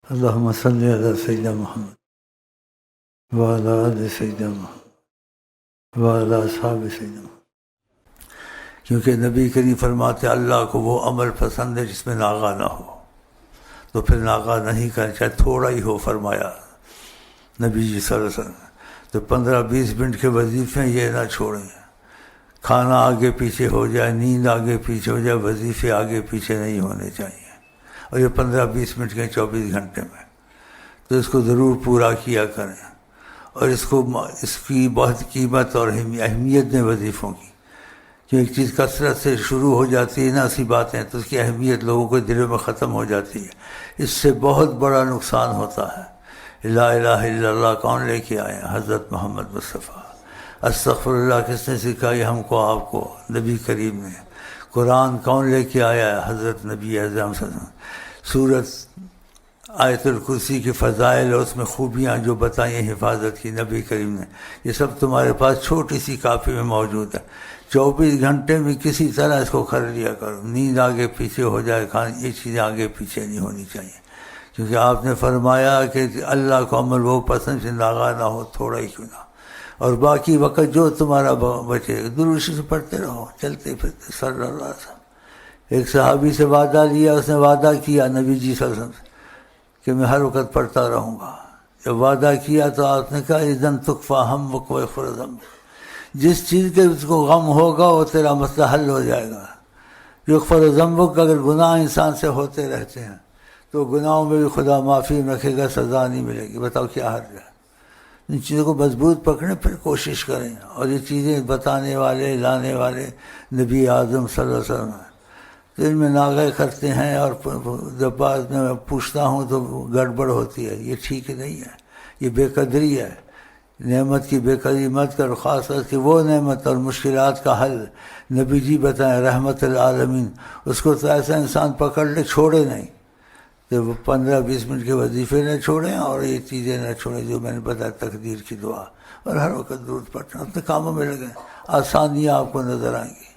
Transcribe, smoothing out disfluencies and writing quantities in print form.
اللہم صلی علی سیدنا محمد وعلی آل سیدنا محمد وعلی اصحاب سیدنا محمد۔ کیونکہ نبی کریم فرماتے اللہ کو وہ عمل پسند ہے جس میں ناغہ نہ ہو، تو پھر ناغہ نہیں کرنا، چاہے تھوڑا ہی ہو، فرمایا نبی جی صلی اللہ علیہ وسلم۔ تو 15-20 منٹ کے وظیفے یہ نہ چھوڑیں، کھانا آگے پیچھے ہو جائے، نیند آگے پیچھے ہو جائے، وظیفے آگے پیچھے نہیں ہونے چاہیے، اور یہ 15-20 منٹ کے 24 گھنٹے میں، تو اس کو ضرور پورا کیا کریں۔ اور اس کی بہت قیمت اور اہمیت دیں وظیفوں کی، کہ ایک چیز کثرت سے شروع ہو جاتی ہے نا ایسی باتیں، تو اس کی اہمیت لوگوں کے دلوں میں ختم ہو جاتی ہے، اس سے بہت بڑا نقصان ہوتا ہے۔ لا الہ الا اللہ کون لے کے آئے ہیں؟ حضرت محمد مصطفیٰ۔ استغفر اللہ کس نے سکھائی ہم کو، آپ کو؟ نبی کریم نے۔ قرآن کون لے کے آیا ہے؟ حضرت نبی اعظم صلی اللہ علیہ وسلم۔ سورت آیت الکرسی کے فضائل اور اس میں خوبیاں جو بتائیں حفاظت کی نبی کریم نے، یہ سب تمہارے پاس چھوٹی سی کاپی میں موجود ہے۔ 24 گھنٹے میں کسی طرح اس کو کر لیا کرو، نیند آگے پیچھے ہو جائے، یہ چیزیں آگے پیچھے نہیں ہونی چاہیے، کیونکہ آپ نے فرمایا کہ اللہ کو عمل وہ پسند سے ناغہ نہ ہو، تھوڑا ہی کیوں نہ، اور باقی وقت جو تمہارا بچے درود شریف پڑھتے رہو، چلتے پھرتے۔ صلی اللہ علیہ وسلم۔ ایک صحابی سے وعدہ لیا، اس نے وعدہ کیا نبی جی صلی اللہ علیہ وسلم کہ میں ہر وقت پڑھتا رہوں گا۔ جب وعدہ کیا تو آپ نے کہا اذن تکفی ہمک ویغفر ذنبک، جس چیز کے اس کو غم ہوگا وہ تیرا مسئلہ حل ہو جائے گا۔ یغفر ذنبک، اگر گناہ انسان سے ہوتے رہتے ہیں تو گناہوں میں بھی خدا معافی رکھے گا، سزا نہیں ملے گی۔ بتاؤ کیا حرج ہے؟ ان چیزوں کو مضبوط پکڑیں، پھر کوشش کریں۔ اور یہ چیزیں بتانے والے لانے والے نبی اعظم صلی اللہ علیہ وسلم ہیں، تو ان میں ناغہ کرتے ہیں، اور جب بعد میں پوچھتا ہوں تو گڑبڑ ہوتی ہے۔ یہ ٹھیک نہیں ہے، یہ بے قدری ہے۔ نعمت کی بے قدری مت کرو، خاص کر کے وہ نعمت اور مشکلات کا حل نبی جی بتائیں رحمت العالمین، اس کو تو ایسا انسان پکڑ لے چھوڑے نہیں۔ تو وہ 15-20 منٹ کے وظیفے نہ چھوڑیں، اور یہ چیزیں نہ چھوڑیں جو میں نے بتایا، تقدیر کی دعا، اور ہر وقت درود پڑھنا، اپنے کاموں میں لگیں، آسانیاں آپ کو نظر آئیں گی۔